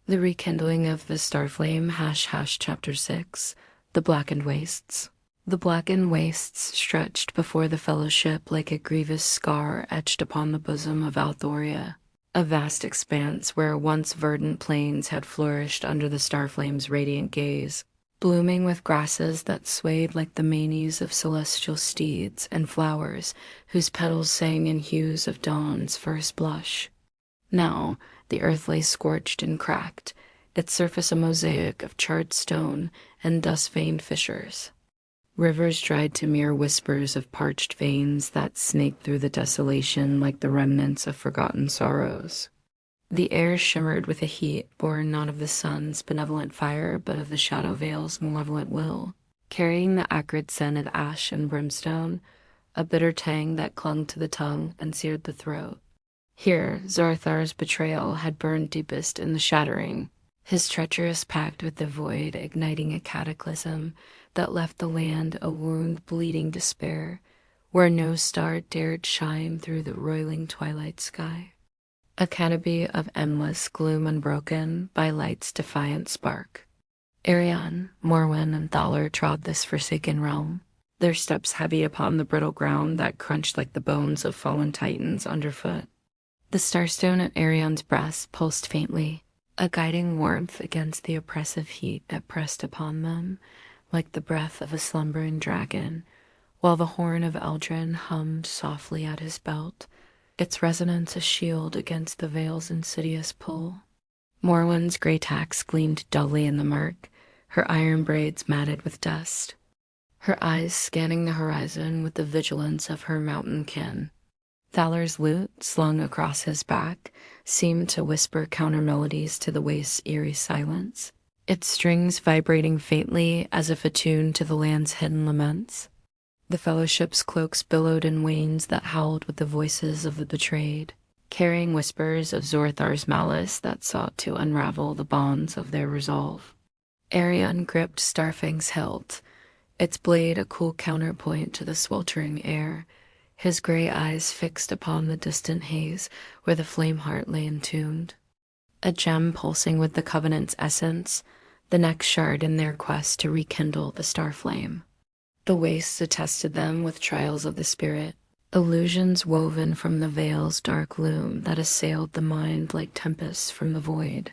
The Rekindling of the Starflame Chapter 6, The Blackened Wastes. The blackened wastes stretched before the Fellowship like a grievous scar etched upon the bosom of Althoria, a vast expanse where once verdant plains had flourished under the Starflame's radiant gaze, blooming with grasses that swayed like the manes of celestial steeds and flowers whose petals sang in hues of dawn's first blush. Now, the earth lay scorched and cracked, its surface a mosaic of charred stone and dust-veined fissures. Rivers dried to mere whispers of parched veins that snaked through the desolation like the remnants of forgotten sorrows. The air shimmered with a heat born not of the sun's benevolent fire, but of the shadow veil's malevolent will, carrying the acrid scent of ash and brimstone, a bitter tang that clung to the tongue and seared the throat. Here, Zorthar's betrayal had burned deepest in the shattering, his treacherous pact with the void igniting a cataclysm that left the land a wound bleeding despair, where no star dared shine through the roiling twilight sky. A canopy of endless gloom unbroken by light's defiant spark. Arion, Morwen, and Thaler trod this forsaken realm, their steps heavy upon the brittle ground that crunched like the bones of fallen titans underfoot. The starstone at Arion's breast pulsed faintly, a guiding warmth against the oppressive heat that pressed upon them, like the breath of a slumbering dragon, while the horn of Eldrin hummed softly at his belt, its resonance a shield against the veil's insidious pull. Morwen's grey tax gleamed dully in the murk, her iron braids matted with dust, her eyes scanning the horizon with the vigilance of her mountain kin. Thaler's lute, slung across his back, seemed to whisper counter-melodies to the waste's eerie silence, its strings vibrating faintly as if attuned to the land's hidden laments. The Fellowship's cloaks billowed in wains that howled with the voices of the betrayed, carrying whispers of Zorthar's malice that sought to unravel the bonds of their resolve. Arion gripped Starfang's hilt, its blade a cool counterpoint to the sweltering air, his grey eyes fixed upon the distant haze where the flame heart lay entombed. A gem pulsing with the Covenant's essence, the next shard in their quest to rekindle the Starflame. The wastes attested them with trials of the spirit, illusions woven from the veil's dark loom that assailed the mind like tempests from the void.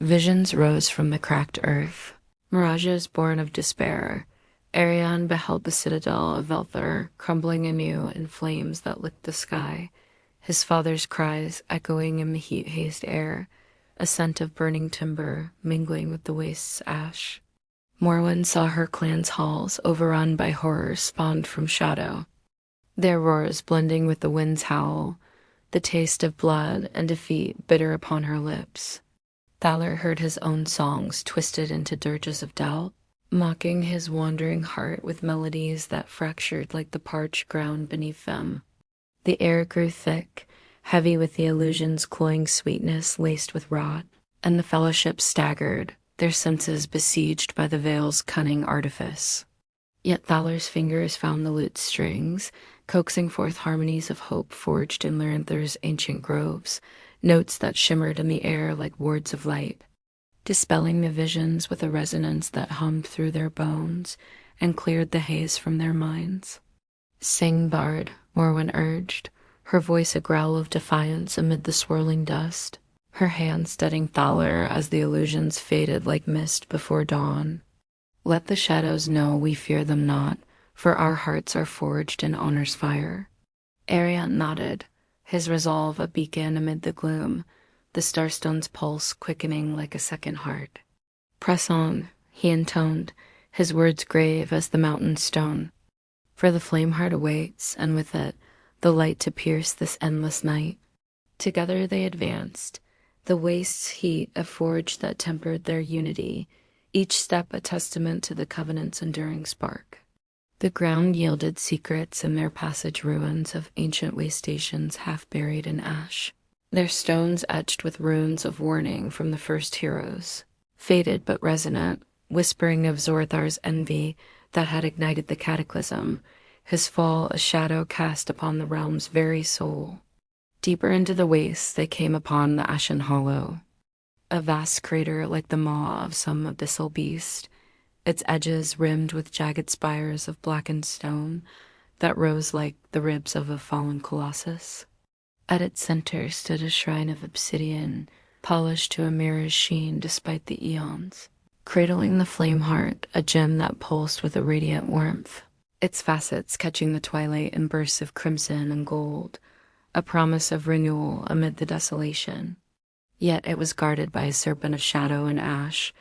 Visions rose from the cracked earth, mirages born of despair. Arion beheld the citadel of Velthar crumbling anew in flames that licked the sky, his father's cries echoing in the heat-hazed air, a scent of burning timber mingling with the waste's ash. Morwen saw her clan's halls overrun by horrors spawned from shadow, their roars blending with the wind's howl, the taste of blood and defeat bitter upon her lips. Thaler heard his own songs twisted into dirges of doubt, mocking his wandering heart with melodies that fractured like the parched ground beneath them. The air grew thick, heavy with the illusion's cloying sweetness laced with rot, and the Fellowship staggered, their senses besieged by the veil's cunning artifice. Yet Thaler's fingers found the lute's strings, coaxing forth harmonies of hope forged in Lyranthar's ancient groves, notes that shimmered in the air like wards of light, dispelling the visions with a resonance that hummed through their bones and cleared the haze from their minds. "Sing, bard," Morwen urged, her voice a growl of defiance amid the swirling dust, her hand steadying Thaler as the illusions faded like mist before dawn. "Let the shadows know we fear them not, for our hearts are forged in honor's fire." Arion nodded, his resolve a beacon amid the gloom, the starstone's pulse quickening like a second heart. "Press on," he intoned, his words grave as the mountain stone. "For the flame heart awaits, and with it, the light to pierce this endless night." Together they advanced, the waste's heat a forge that tempered their unity, each step a testament to the Covenant's enduring spark. The ground yielded secrets in their passage, ruins of ancient waste stations half buried in ash, their stones etched with runes of warning from the first heroes, faded but resonant, whispering of Zorthar's envy that had ignited the cataclysm, his fall a shadow cast upon the realm's very soul. Deeper into the wastes they came upon the Ashen Hollow. a vast crater like the maw of some abyssal beast, its edges rimmed with jagged spires of blackened stone that rose like the ribs of a fallen colossus. At its center stood a shrine of obsidian, polished to a mirror's sheen despite the eons, cradling the flame heart, a gem that pulsed with a radiant warmth, its facets catching the twilight in bursts of crimson and gold, a promise of renewal amid the desolation. Yet it was guarded by a serpent of shadow and ash,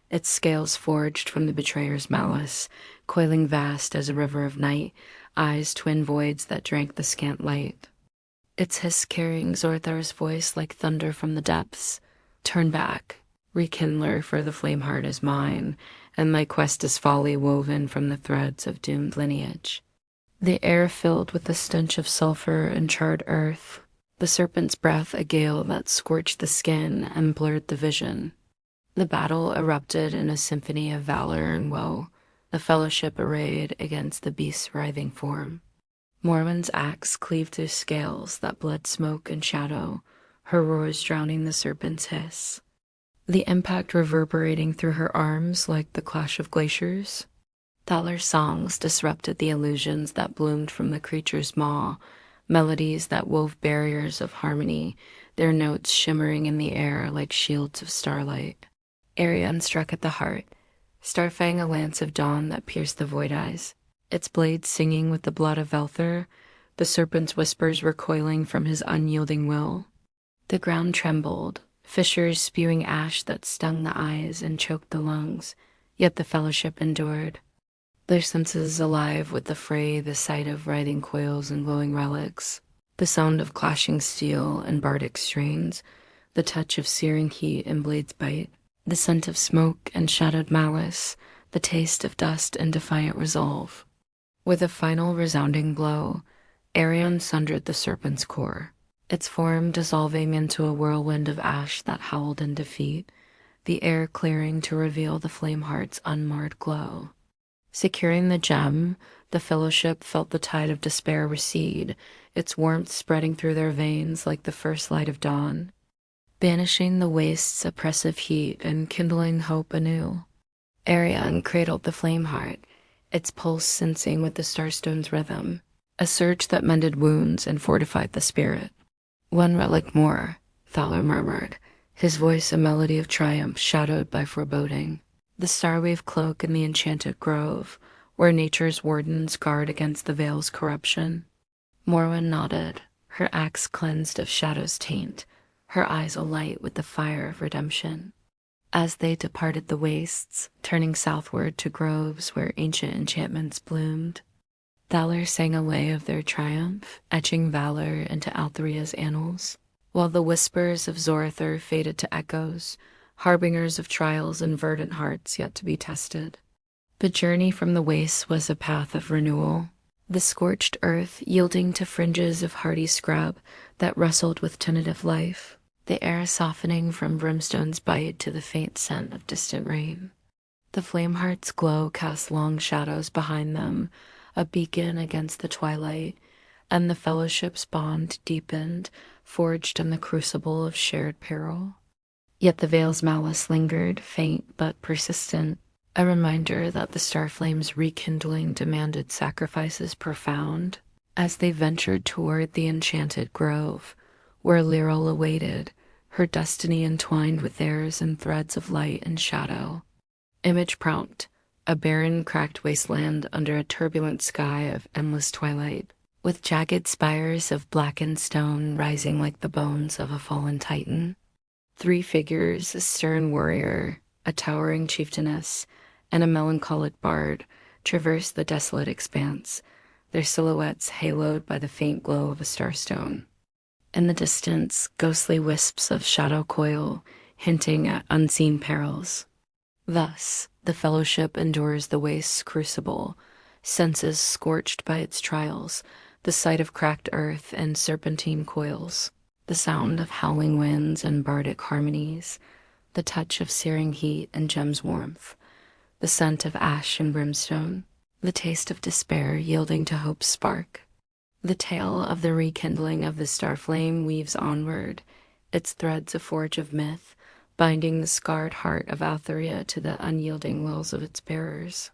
its scales forged from the betrayer's malice, coiling vast as a river of night, eyes twin voids that drank the scant light. Its hiss carrying Zorthar's voice like thunder from the depths. Turn back, rekindler, for the flame heart is mine, and my quest is folly woven from the threads of doomed lineage. The air filled with the stench of sulfur and charred earth, the serpent's breath a gale that scorched the skin and blurred the vision. The battle erupted in a symphony of valor and woe, the fellowship arrayed against the beast's writhing form. Morwen's axe cleaved through scales that bled smoke and shadow, her roars drowning the serpent's hiss. The impact reverberating through her arms like the clash of glaciers. Thaler's songs disrupted the illusions that bloomed from the creature's maw, melodies that wove barriers of harmony, their notes shimmering in the air like shields of starlight. Arion struck at the heart, Starfang a lance of dawn that pierced the void eyes, its blade singing with the blood of Velthur, the serpent's whispers recoiling from his unyielding will. The ground trembled, fissures spewing ash that stung the eyes and choked the lungs, yet the fellowship endured. Their senses alive with the fray, the sight of writhing coils and glowing relics, the sound of clashing steel and bardic strains, the touch of searing heat and blade's bite, the scent of smoke and shadowed malice, the taste of dust and defiant resolve. With a final resounding blow, Arion sundered the serpent's core, its form dissolving into a whirlwind of ash that howled in defeat, the air clearing to reveal the flame heart's unmarred glow. Securing the gem, the fellowship felt the tide of despair recede, its warmth spreading through their veins like the first light of dawn, banishing the waste's oppressive heat and kindling hope anew. Arion cradled the flame heart, its pulse sensing with the starstone's rhythm, a surge that mended wounds and fortified the spirit. One relic more, Thaler murmured, his voice a melody of triumph shadowed by foreboding. The starwave cloak in the enchanted grove, where nature's wardens guard against the veil's corruption. Morwen nodded, her axe cleansed of shadow's taint, her eyes alight with the fire of redemption. As they departed the wastes, turning southward to groves where ancient enchantments bloomed, Thaler sang a lay of their triumph, etching valor into Althria's annals, while the whispers of Zorthar faded to echoes, harbingers of trials and verdant hearts yet to be tested. The journey from the wastes was a path of renewal, the scorched earth yielding to fringes of hardy scrub that rustled with tentative life, the air softening from brimstone's bite to the faint scent of distant rain. The flameheart's glow cast long shadows behind them, a beacon against the twilight, and the fellowship's bond deepened, forged in the crucible of shared peril. Yet the veil's malice lingered, faint but persistent, a reminder that the Starflame's rekindling demanded sacrifices profound. As they ventured toward the enchanted grove, where Lyral awaited, her destiny entwined with theirs in threads of light and shadow. Image prompt, a barren, cracked wasteland under a turbulent sky of endless twilight, with jagged spires of blackened stone rising like the bones of a fallen titan. 3 figures, a stern warrior, a towering chieftainess, and a melancholic bard, traversed the desolate expanse, their silhouettes haloed by the faint glow of a starstone. In the distance, ghostly wisps of shadow coil, hinting at unseen perils. Thus, the fellowship endures the waste's crucible, senses scorched by its trials, the sight of cracked earth and serpentine coils, the sound of howling winds and bardic harmonies, the touch of searing heat and gem's warmth, the scent of ash and brimstone, the taste of despair yielding to hope's spark. The tale of the rekindling of the Starflame weaves onward, its threads a forge of myth, binding the scarred heart of Altheria to the unyielding wills of its bearers.